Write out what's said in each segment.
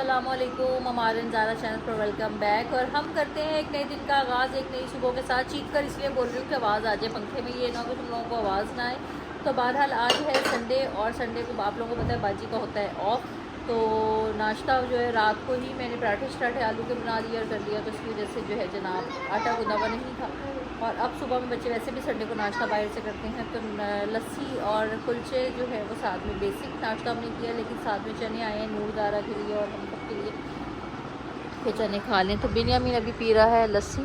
अस्सलामुअलैकुम, हमारे ज़ारा चैनल पर वेलकम बैक। और हम करते हैं एक नए दिन का आगाज़ एक नई सुबह के साथ। चीख कर इसलिए बोल रही हूँ कि आवाज़ आ जाए पंखे में, ये ना हो कि तुम लोगों को आवाज़ ना आए। तो बहरहाल आज है संडे और संडे को आप लोगों को पता है बाजी का होता है ऑफ। तो नाश्ता जो है रात को ही मैंने पराठे स्टार्ट आलू के बना दिया और कर दिया, तो इसकी वजह से जो है जनाब आटा गुंदा हुआ नहीं था। और अब सुबह में बच्चे वैसे भी संडे को नाश्ता बाहर से करते हैं, तो लस्सी और कुलचे जो है वो साथ में बेसिक नाश्ता हमने किया, लेकिन साथ में चने आए हैं नूरदारा के लिए और हम सब के लिए कि चने खा लें। तो बिनियामीन अभी पी रहा है लस्सी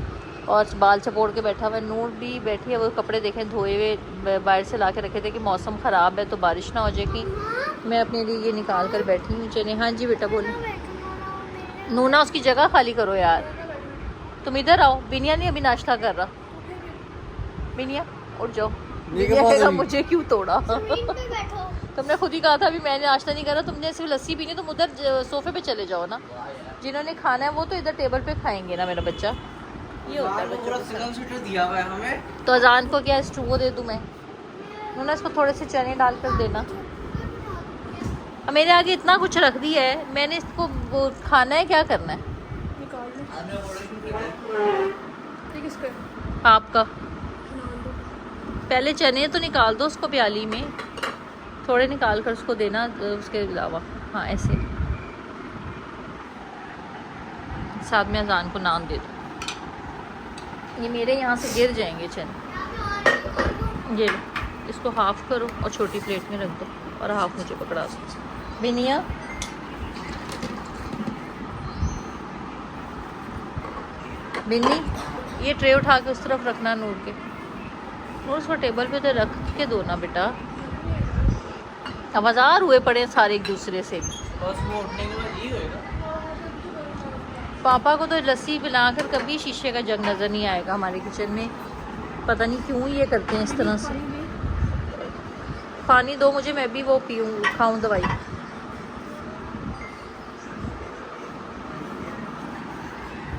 और बाल चपोड़ के बैठा हुआ है। नूर भी बैठी है, वो कपड़े देखें धोए हुए बाहर से ला के रखे थे कि मौसम ख़राब है तो बारिश ना हो जाएगी। मैं अपने लिए ये निकाल कर बैठी हूँ चने। हाँ जी बेटा बोलो। नूना उसकी जगह खाली करो यार, तुम इधर आओ। बिनिया नहीं अभी नाश्ता कर रहा। बिनिया उठ जाओ। बिनिया कहेगा मुझे क्यों तोड़ा। तुमने खुद ही कहा था अभी मैंने नाश्ता नहीं करा, तुमने सिर्फ लस्सी पीनी, तुम उधर सोफे पे चले जाओ ना। जिन्होंने खाना है वो तो इधर टेबल पे खाएंगे ना मेरा बच्चा। ये होता है बच्चों दिया हुआ है हमें। तो अजान को क्या स्टूवो दे दूं मैं? नूना इसको थोड़े से चने डाल कर देना। मेरे आगे इतना कुछ रख दिया है, मैंने इसको वो खाना है क्या करना है? आपका पहले चने तो निकाल दो उसको प्याली में, थोड़े निकाल कर उसको देना उसके अलावा। हाँ ऐसे साथ में अजान को नान दे दो। ये मेरे यहाँ से गिर जाएंगे चने। ये इसको हाफ करो और छोटी प्लेट में रख दो और हाफ मुझे पकड़ा दो। बिनिया बिन्नी ये ट्रे उठा के उस तरफ रखना नूर के। नूर उसको टेबल पे तो रख के दो ना बेटा। अब हजार हुए पड़े सारे एक दूसरे से भी। पापा को तो लस्सी पिलाकर कभी शीशे का जग नज़र नहीं आएगा हमारे किचन में। पता नहीं क्यों ये करते हैं इस तरह से। पानी दो मुझे, मैं भी वो पीऊँ खाऊँ दवाई।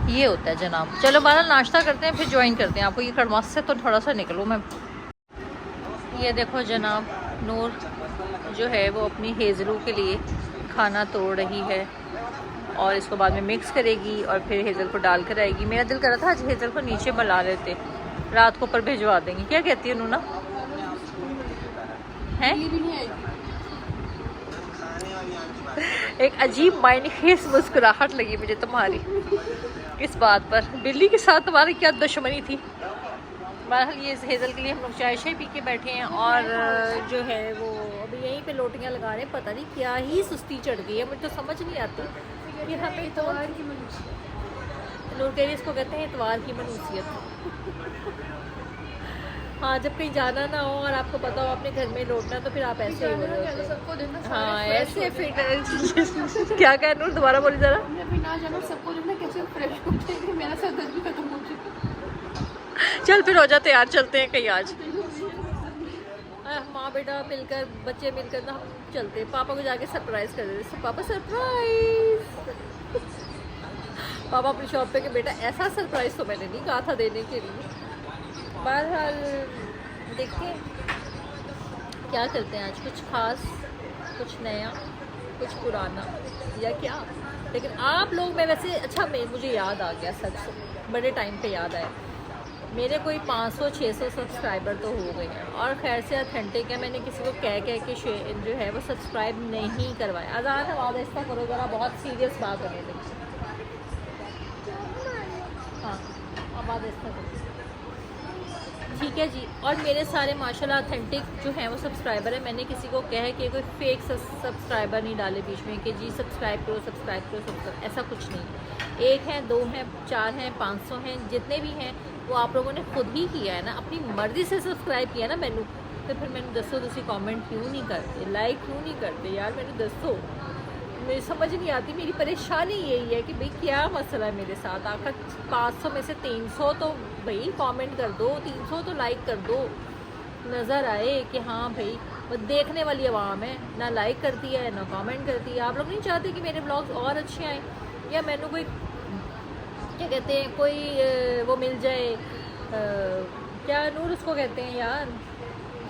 ये होता है जनाब। चलो बहरहाल नाश्ता करते हैं फिर ज्वाइन करते हैं आपको। ये खड़मास से तो थोड़ा सा निकलो मैं। ये देखो जनाब, नूर जो है वो अपनी हेज़लू के लिए खाना तोड़ रही है और इसको बाद में मिक्स करेगी और फिर हेज़ल को डाल कर आएगी। मेरा दिल कर रहा था आज हेज़ल को नीचे बुला लेते, रात को ऊपर भिजवा देंगे। क्या कहती है नूना? है एक अजीब माइंड खेस मुस्कुराहट लगी मुझे तुम्हारी इस बात पर। बिल्ली के साथ तुम्हारी क्या दुश्मनी थी? बहरहाल ये हेज़ल के लिए हम लोग चाय शाय पी के बैठे हैं और जो है वो अभी यहीं पे लोटियाँ लगा रहे हैं। पता नहीं क्या ही सुस्ती चढ़ गई है, मुझे तो समझ नहीं आती कि हमें इतवार की मनूसियत, लोग कह रहे इसको कहते हैं इतवार की मनूसियत। हाँ जब कहीं जाना ना हो और आपको पता हो अपने घर में लौटना, तो फिर आप ऐसे ही बोलो सबको देना। हाँ ऐसे फिर क्या कह नूर दोबारा बोली जरा। ना जाना सबको देना, कैसे फ्रेश होते हैं, मेरा सर दर्द भी खत्म हो चुका। चल फिर हो जाते यार, चलते हैं कहीं आज। माँ बेटा मिलकर बच्चे मिलकर ना हम चलते हैं। पापा को जाके सरप्राइज कर देते। पापा सरप्राइज। पापा अपनी शॉप पे के बेटा ऐसा सरप्राइज तो मैंने नहीं कहा था देने के लिए। बहरहाल देखते हैं क्या करते हैं आज। कुछ खास, कुछ नया, कुछ पुराना या क्या। लेकिन आप लोग में वैसे अच्छा मुझे याद आ गया, सच बड़े टाइम पे याद आया। मेरे कोई 500-600 सब्सक्राइबर तो हो गए हैं और खैर से ऑथेंटिक है। मैंने किसी को कह के जो है वो सब्सक्राइब नहीं करवाया। आज़ाद आवाज़ ऐसा करो ज़रा, बहुत सीरियस बात होने लगी। हाँ आवाज़ ऐसा करो, ठीक है जी। और मेरे सारे माशाल्लाह ऑथेंटिक जो हैं वो सब्सक्राइबर है। मैंने किसी को कह के कोई फेक सब्सक्राइबर नहीं डाले बीच में कि जी सब्सक्राइब करो सब्सक्राइब करो सब्सक्राइब, ऐसा कुछ नहीं। 1 हैं, 2 हैं, 4 हैं, 500 हैं, जितने भी हैं वो आप लोगों ने खुद ही किया है ना, अपनी मर्ज़ी से सब्सक्राइब किया ना मैनू। तो फिर मैंने दसो तुसी कमेंट क्यों नहीं करते, लाइक क्यों नहीं करते यार, मैंने दसो। मुझे समझ नहीं आती, मेरी परेशानी यही है कि भाई क्या मसला है मेरे साथ। आखिर 500 में से 300 तो भाई कमेंट कर दो, 300 तो लाइक कर दो, नज़र आए कि हाँ भाई वो देखने वाली आवाम है। ना लाइक करती है ना कमेंट करती है। आप लोग नहीं चाहते कि मेरे ब्लॉग्स और अच्छे आएँ, या मैंने कोई क्या कहते हैं कोई वो मिल जाए, क्या नूर उसको कहते हैं यार,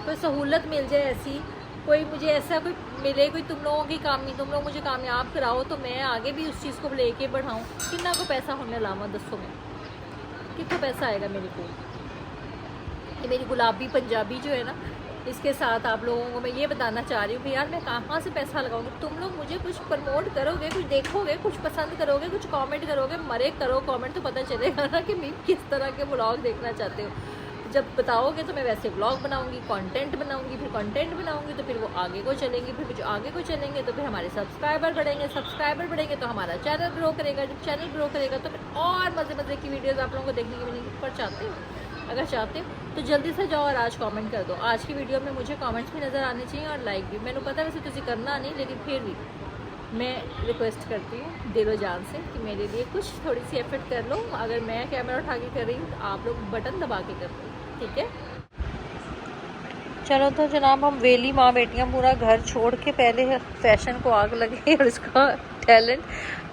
कोई सहूलत मिल जाए ऐसी कोई मुझे ऐसा कोई मिले, कोई तुम लोगों की तुम लोग मुझे कामयाब कराओ तो मैं आगे भी उस चीज़ को लेके बढ़ाऊँ। कितना को पैसा होने लावा दसो में, कितना पैसा आएगा मेरे को। ये मेरी गुलाबी पंजाबी जो है ना, इसके साथ आप लोगों को मैं ये बताना चाह रही हूँ कि यार मैं कहाँ से पैसा लगाऊंगी। तुम लोग मुझे कुछ प्रमोट करोगे, कुछ देखोगे, कुछ पसंद करोगे, कुछ कमेंट करोगे, मरे करो कमेंट, तो पता चलेगा ना कि मैं किस तरह के ब्लॉग देखना चाहते हो। जब बताओगे तो मैं वैसे ब्लॉग बनाऊंगी, कंटेंट बनाऊंगी, फिर कंटेंट बनाऊंगी तो फिर वो आगे को चलेंगे, फिर जो आगे को चलेंगे तो फिर हमारे सब्सक्राइबर बढ़ेंगे, सब्सक्राइबर बढ़ेंगे तो हमारा चैनल ग्रो करेगा, जब चैनल ग्रो करेगा तो फिर और मज़े मज़े की वीडियोज़ आप लोगों को देखने की मिलेंगी। पर चाहते हो, अगर चाहते हो तो जल्दी से जाओ और आज कमेंट कर दो। आज की वीडियो में मुझे कमेंट्स भी नज़र आने चाहिए और लाइक भी। मैंने पता है वैसे तुझे करना नहीं, लेकिन फिर भी मैं रिक्वेस्ट करती हूँ दिलो जान से कि मेरे लिए कुछ थोड़ी सी एफर्ट कर लो। अगर मैं कैमरा उठा के कर रही हूँ तो आप लोग बटन दबा के कर लो, ठीक है। चलो तो जनाब, हम वेली माँ बेटियाँ पूरा घर छोड़ के पहले फैशन को आग लगे और इसका टैलेंट।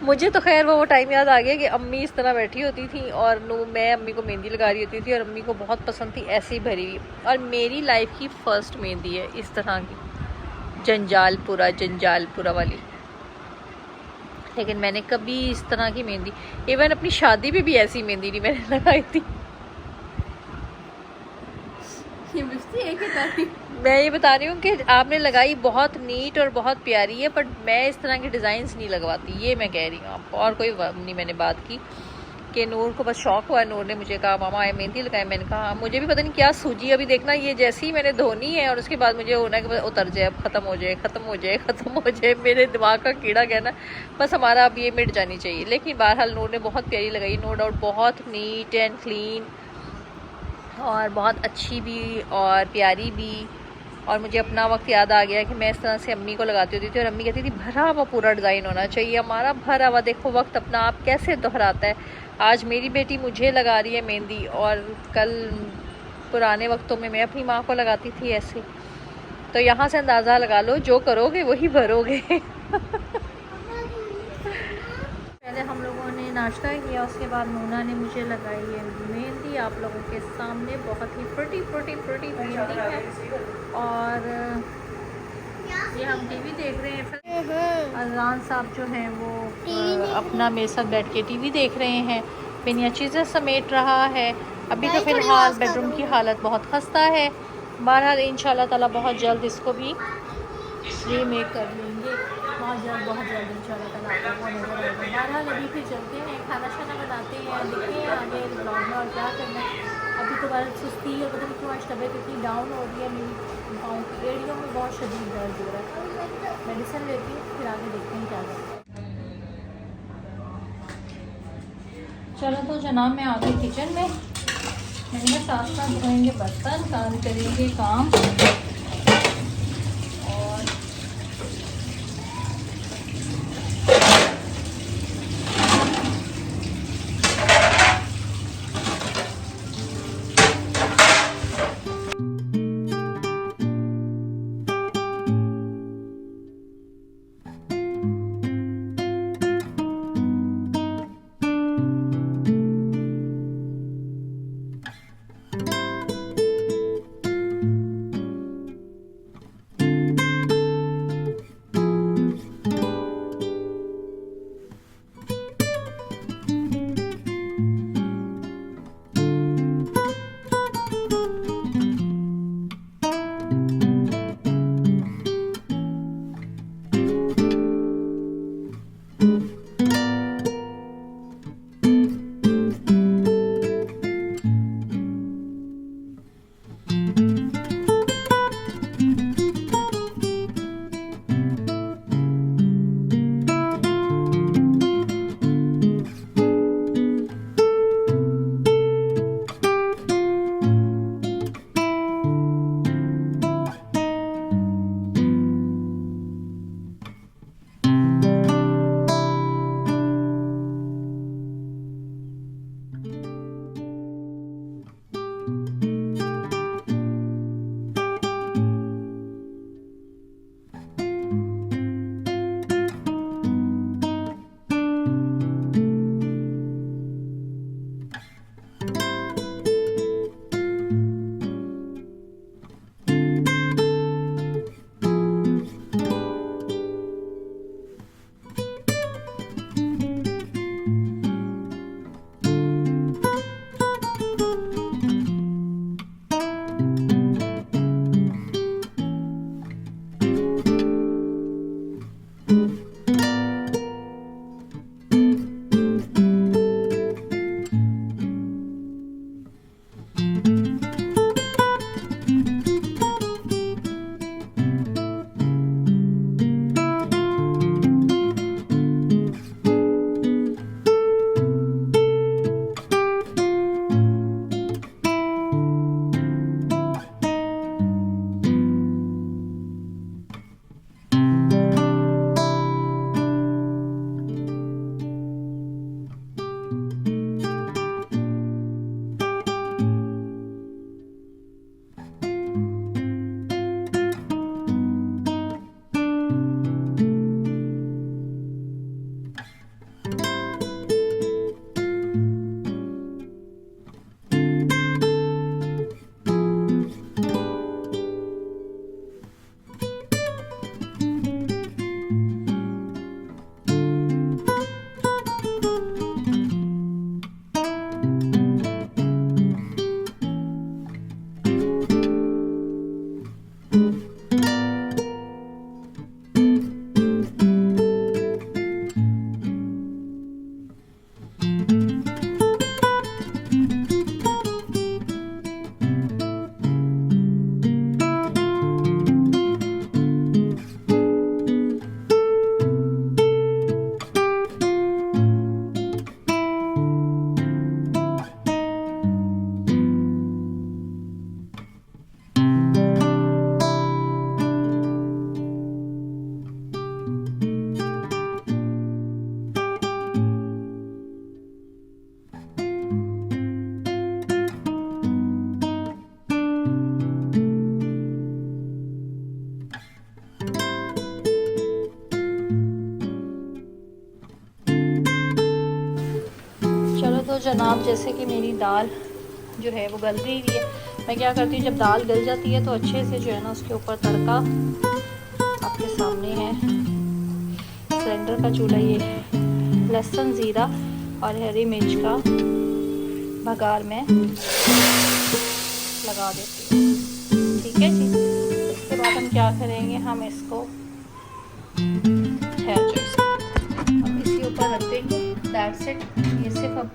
मुझे तो खैर वो टाइम याद आ गया कि अम्मी इस तरह बैठी होती थी और मैं अम्मी को मेहंदी लगा रही होती थी और अम्मी को बहुत पसंद थी ऐसे ही भरी हुई। और मेरी लाइफ की फ़र्स्ट मेहंदी है इस तरह की, जंजालपुरा वाली। लेकिन मैंने कभी इस तरह की मेहंदी, इवन अपनी शादी में भी ऐसी मेहंदी नहीं मैंने लगाई थी। मैं ये बता रही हूँ कि आपने लगाई बहुत नीट और बहुत प्यारी है, बट मैं इस तरह के डिज़ाइंस नहीं लगवाती, ये मैं कह रही हूँ आपको। और कोई नहीं मैंने बात की कि नूर को बस शौक हुआ, नूर ने मुझे कहा मामा आए मेहंदी लगाए। मैंने कहा मुझे भी पता नहीं क्या सूझी, अभी देखना ये जैसे ही मैंने धोनी है और उसके बाद मुझे होना है कि उतर जाए, अब ख़त्म हो जाए, ख़त्म हो जाए, ख़त्म हो जाए। मेरे दिमाग का कीड़ा कहना बस हमारा अब ये मिट जानी चाहिए। लेकिन बहरहाल नूर ने बहुत प्यारी लगाई, नो डाउट, बहुत नीट एंड क्लीन और बहुत अच्छी भी और प्यारी भी। और मुझे अपना वक्त याद आ गया कि मैं इस तरह से अम्मी को लगाती होती थी और अम्मी कहती थी भरा हुआ पूरा डिज़ाइन होना चाहिए हमारा, भरा हुआ। देखो वक्त अपना आप कैसे दोहराता है। आज मेरी बेटी मुझे लगा रही है मेहंदी और कल पुराने वक्तों में मैं अपनी माँ को लगाती थी ऐसे। तो यहाँ से अंदाज़ा लगा लो, जो करोगे वही भरोगे। पहले हम लोगों ने नाश्ता किया, उसके बाद नूना ने मुझे लगाई है मेहंदी आप लोगों के सामने। बहुत ही प्रोटी मेहंदी है। और ये हम टीवी देख रहे हैं। अजान साहब जो हैं वो अपना मेरे साथ बैठ के टीवी देख रहे हैं, पिनिया चीज़ें समेट रहा है। अभी तो फ़िलहाल बेडरूम की हालत बहुत खस्ता है। बहरहाल इंशाल्लाह ताला बहुत जल्द इसको भी रीमेक कर लेंगे, बहुत जल्द इंशाल्लाह ताला आप लोगों को नज़र आएगा। बहरहाल अभी फिर चलते हैं, खाना शाना बनाते हैं, देखते हैं आगे ब्लॉग में और क्या करना है। अभी तो बस सुस्ती और पता नहीं क्यों आज तबीयत इतनी डाउन हो रही है, मेरी पाँव की एड़ियों में बहुत शदीद दर्द हो रहा है। मेडिसिन लेती हूँ, फिर आगे देखते हैं क्या करते हैं। चलो तो जनाब, मैं आ गई किचन में। मैंने साथ साथ धोएंगे बर्तन, काम करेंगे काम। तो जनाब जैसे कि मेरी दाल जो है वो गल गई है, मैं क्या करती हूँ, जब दाल गल जाती है तो अच्छे से जो है ना उसके ऊपर तड़का आपके सामने है। सिलेंडर का चूल्हा ये लहसुन ज़ीरा और हरी मिर्च का बघार में लगा देती हूँ। ठीक है जी। इसके बाद हम क्या करेंगे, हम इसको हम इसके ऊपर रख देंगे। That's it. ये सिर्फ अब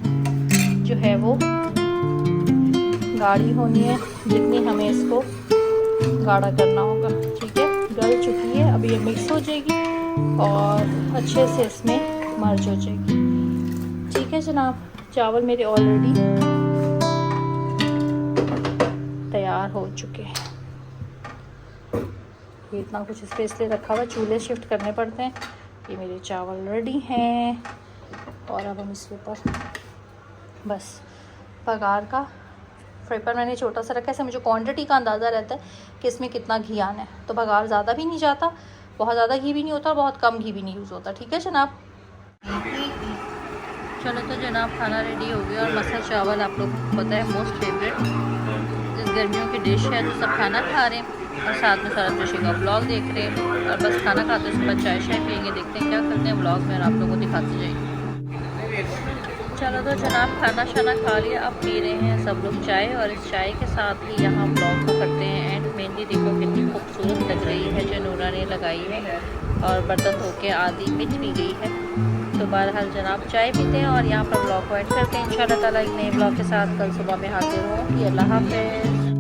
जो है वो गाढ़ी होनी है, जितनी हमें इसको गाढ़ा करना होगा। ठीक है, गल चुकी है, अब ये मिक्स हो जाएगी और अच्छे से इसमें मर्ज हो जाएगी। ठीक है जनाब, चावल मेरे ऑलरेडी तैयार हो चुके हैं। ये इतना कुछ इस पर इसलिए रखा हुआ, चूल्हे शिफ्ट करने पड़ते हैं। ये मेरे चावल रेडी हैं और अब हम इसके ऊपर बस बघार का फ्राई पैन मैंने छोटा सा रखा है, ऐसे मुझे क्वांटिटी का अंदाज़ा रहता है कि इसमें कितना घी आना है। तो बघार ज़्यादा भी नहीं जाता, बहुत ज़्यादा घी भी नहीं होता और बहुत कम घी भी नहीं यूज़ होता। ठीक है जनाब। चलो तो जनाब खाना रेडी हो गया और मसाला चावल आप लोगों को पता है मोस्ट फेवरेट इस गर्मियों की डिश है। तो सब खाना खा रहे हैं और साथ में सारा जोशी का ब्लॉग देख रहे हैं और बस खाना खाते उसके बाद चाय शाय पियेंगे। देखते हैं क्या करते हैं ब्लॉग में और आप लोगों को दिखाते जाएंगे। चलो तो जनाब खाना शाना खा लिया, अब पी रहे हैं सब लोग चाय और इस चाय के साथ ही यहाँ ब्लॉग को करते हैं एंड। मेहंदी देखो कितनी खूबसूरत लग रही है जो नूरा ने लगाई है और बर्तन धो के आधी मिट भी गई है। तो बहरहाल जनाब चाय पीते हैं और यहाँ पर ब्लॉग को एंड करते हैं। इंशाल्लाह ताला एक नए ब्लॉग के साथ कल सुबह में हाजिर होंगी। अल्लाह हाफ़िज़।